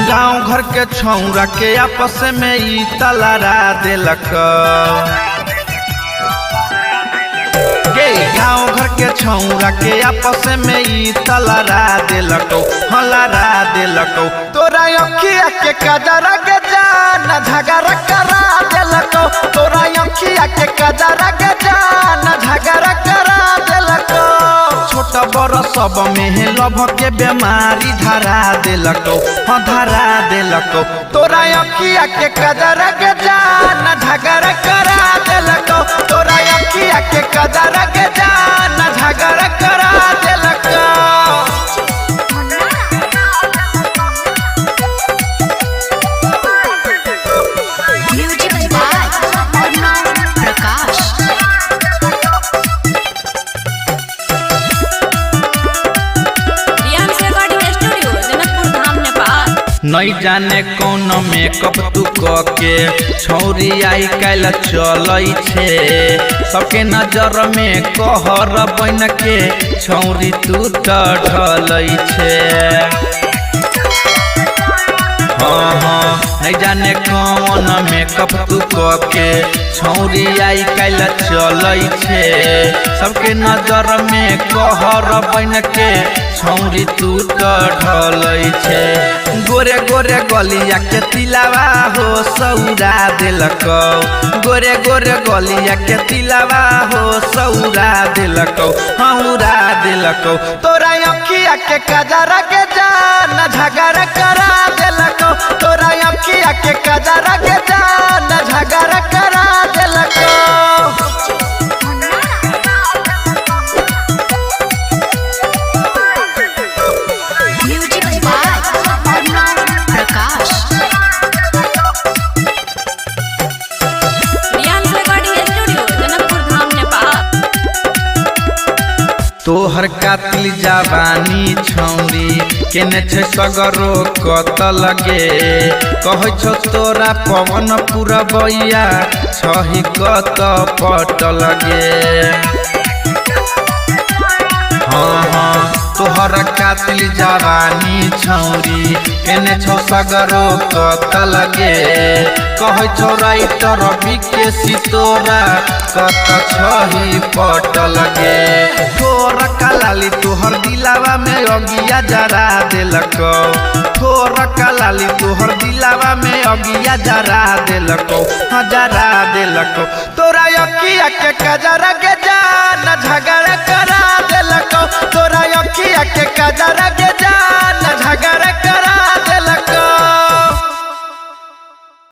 गाँव घर के छौरा के आपस में ई तलरा दिलक गे गाँव घर के छौरा के आपस में ई तलरा दिलक हलरा दिलक तोरा अखिया के कजरा के जान झगड़ा करा दिलक तोरा अखिया के कजरा के जान झगड़ा करा दिलक छोटा बड़ सब में लभ के बीमारी धरा दिलक धरा दिलक तोरा अखिया के कजरा के जान झगड़ा करा दिलक तोरा अखिया के कजरा के जान झगड़ा करा दिलक। नहीं जाने कौन मेकअप तू के छौरी आई कैल चल सबके नजर में कहर बन के छौरी तू ढल हाँ नहीं जाने कौन मेकअप तू के छौरी आई कैल चल सबके नजर में कहर बन के छौरी तू ढल गोरे गोरे गलिया के तिलावा हो सौरा दिलक गोरे गोरे गलिया के तिलावा हो सौरा दिलक हौरा दिलक तोरा अखिया के कजरा के जान झगड़ा करा दिलक तोरा अखिया के कजरा के जान झगड़ा करा दिलक। तोहर कातिल जवानी छौरी केने छे सगरो कतल गे कहै छो तोरा पवन पुरबैया छही कत पटल गे हाँ तोहर कातिल जवानी छौरी केने छो सगरो कतल गे कहै छो राइटर विकेसी तोरा कत छही पटल गे थोर कलाली तोहर दिलावा में अगिया जरा दिलक थोर कलाली तोहर दिलावा में अगिया जरा दिलक जरा दिलक तोरा अखिया के कजरा के जान झगड़ा